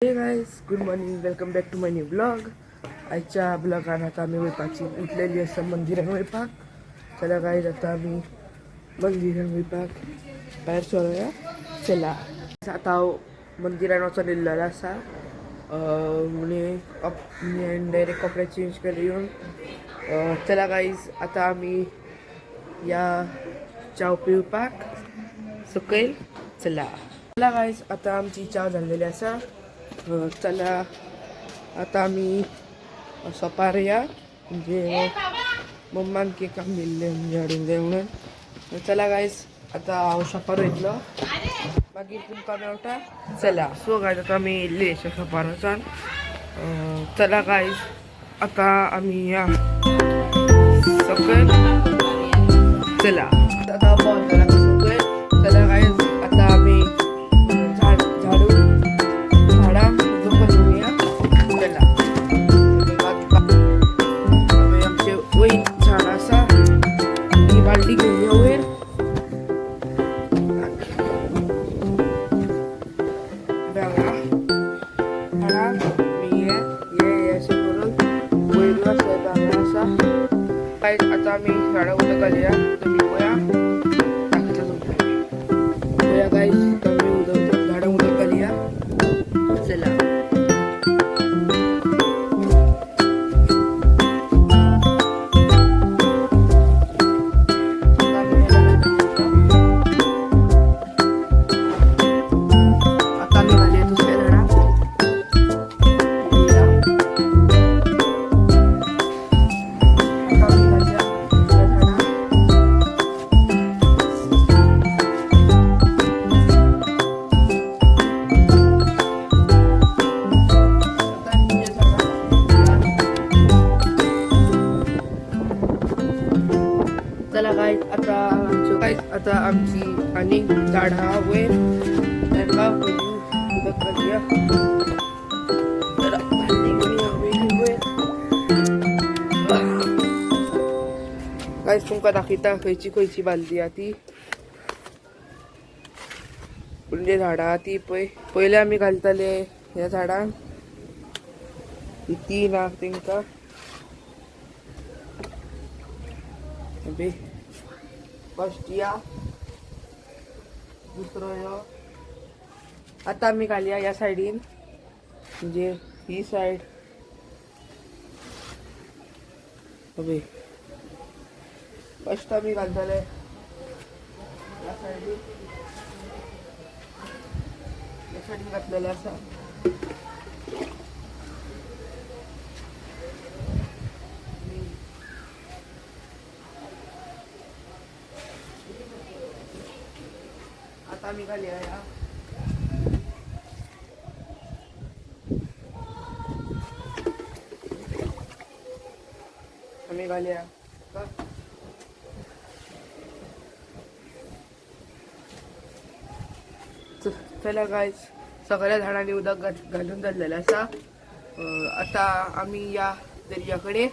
हे guys, good morning, welcome back to my new blog. आजच्या ब्लॉगात आता आम्ही वैपाची उठलेली असं मंदिरान वैपाक. चला गाईज, आता आम्ही मंदिरान वैपाक भायर सरूया. चला आता हांव मंदिरान वचून आसा म्हणजे डायरेक्ट कपडे चेंज केले येऊन. चला गाईज, आता आम्ही या चाव पिवपाक सकयल. चला गाईज, आता आमची चाव जाल्लेली आसा. चला आता आम्ही सोपार या म्हणजे मम्मान केक काम दिल्ले म्हणजे हाडून दे म्हणून. चला गाईज, आता हांव शॉपार वयतलो, मागीर तुमकां मेवता. चला सो गाईज, आता आमी येयल्ली अशें शॉपार वचोन. चला गाईज, आता आमी या सकयल. चला आता पावस जाला सकयल. चला गाईज, आता आमी आता आम्ही झाडा उदक घालूया. तुम्ही पळया पळया गाईज, आम्ही उदक झाडा उदक घालूया. चला आता आमची अनेक झाडां वयर तांकां उदक घालुया. गाईज, तुमकां दाखयता खंयची खंयची बालदी आहा ती. फुडली झाडां आहा ती पळय. पयले आमी घालताले ह्या झाडांक, ही तीन आहा तेंकां. फर्स्ट या, दुसरो यो. आता आम्ही घालया या सायडीन म्हणजे ही साईड. फर्स्ट आम्ही घालतले या सायडीन घातलेले आसा. आता आम्ही घालूया या आम्ही घालूया का. चला गाईज, सगळ्या झाडांनी उदक घालून जाल्लेलें आसा. आता आम्ही या दर्याकडे.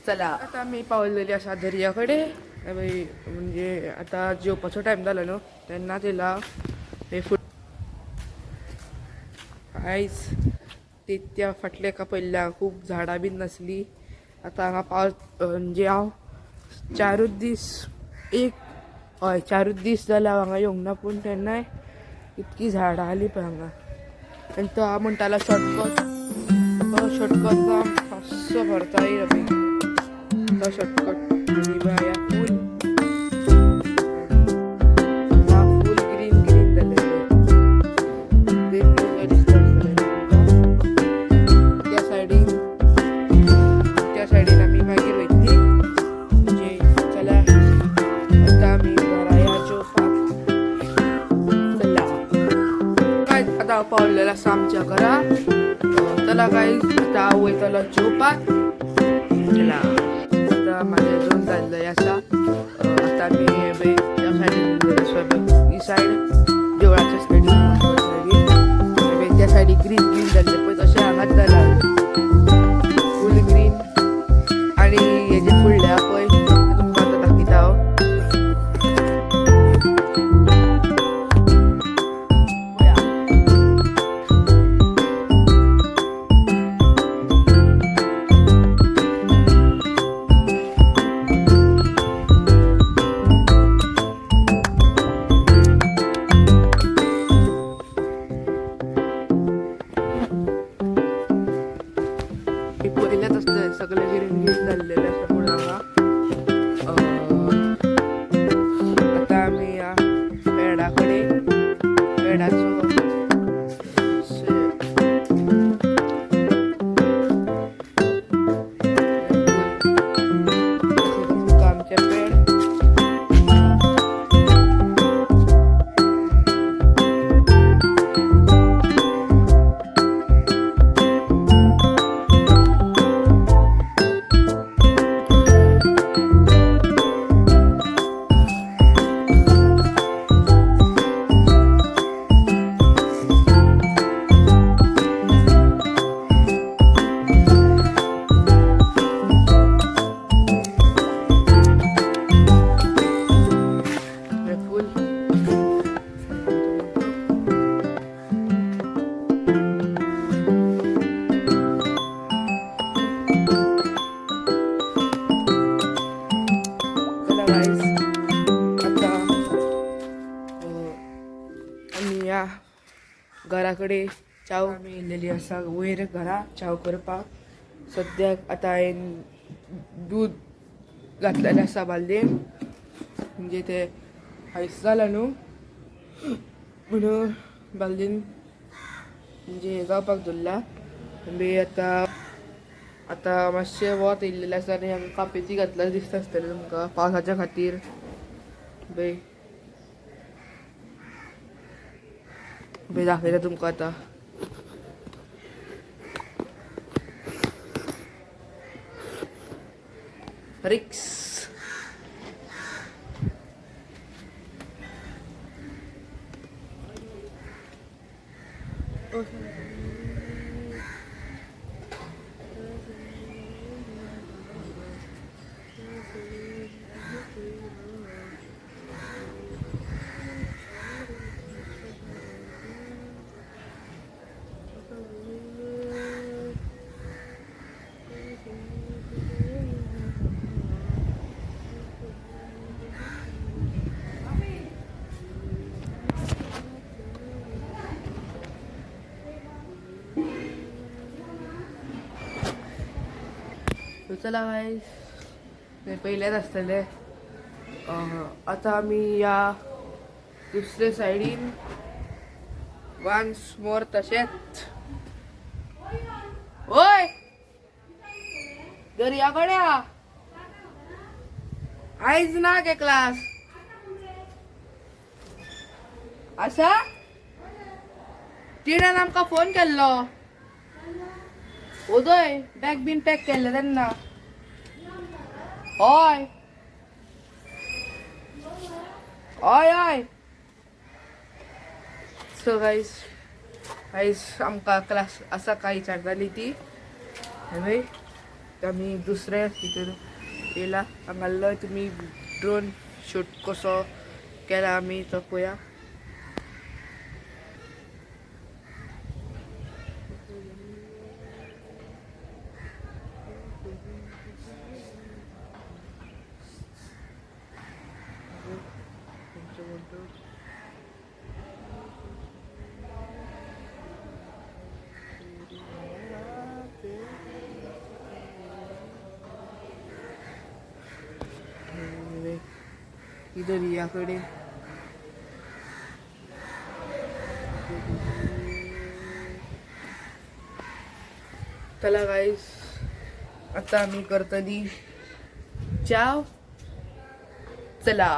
चला आता आम्ही पावलेली आसा दर्याकडे. म्हणजे आता जेवपाचो टाइम जालो न्हू, तेन्नाच येयला. आयज त्या फाटल्या एका पयल्या खूब झाडां बीन नासली. आता हांगा पावस म्हणजे हांव चारूच दीस जाल्या हांगा येवंक ना, पूण तेन्नाय इतकी झाडां आली पळय हांगा. आनी तो हांव म्हणटालो शॉर्टकट मातसो भरता येयला तो शॉर्टकट. पावलेला आसा आमच्या घरा. चला गाईज, आता हांव वयतलो जेवपाक. चला आता म्हाजें जेवण जाल्लें आसा. आता आमी त्या सायडीन ही सायड देवळाच्या सायडीन त्या सायडीक ग्रीन जाल्लें पळय, तशें हांगाच जाला फूल ग्रीन. आनी हेजे फुडल्या पळय तुमकां आतां दाखयता हांव. सगळे गिरण झालेले असल्यामुळे आता आम्ही या पेडाकडे पेडाचो आमच्या पेड घराकडे चाव आमी येयलेली आसा वयर घरा चाव करपाक. सद्याक आतां हांवें दूद घातलेलें आसा बालदेन म्हणजे ते आयस जाला न्हू म्हणून बालदेन म्हणजे जावपाक दवरला. बे आतां मातशें वत येयल्लेलें आसा आनी हांगा कापेची घातल्यार दिसता आसतलें तुमकां पावसाच्या खातीर. बे दाखयता तुमकां आतां. रिक्स चला गाईस ते पहिल्याच आसतले. आतां आमी या दुसरे सायडीन वन्स मोर तशेंच ओय दर्याकडे आयज ना गे क्लास आसा. तिणेन आमकां फोन केल्लो उदय बॅग बीन पॅक केल्लें तेन्ना. हय हय हय. सो गाईज आयज आमकां क्लास आसा काय विचारताली ती. आमी दुसरे हितून येयला हांगालो. तुमी ड्रोन शूट कसो केला आमी तो पळोवया. इधर याकडे चला गाईस आता आम्ही करतली चाव. चला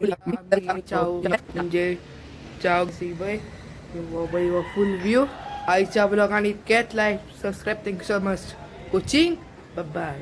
चाव म्हणजे चाव सीबय फुल व्ह्यू आईच्या ब्लॉग आणि इतक्यात like subscribe thank you so much coaching bye.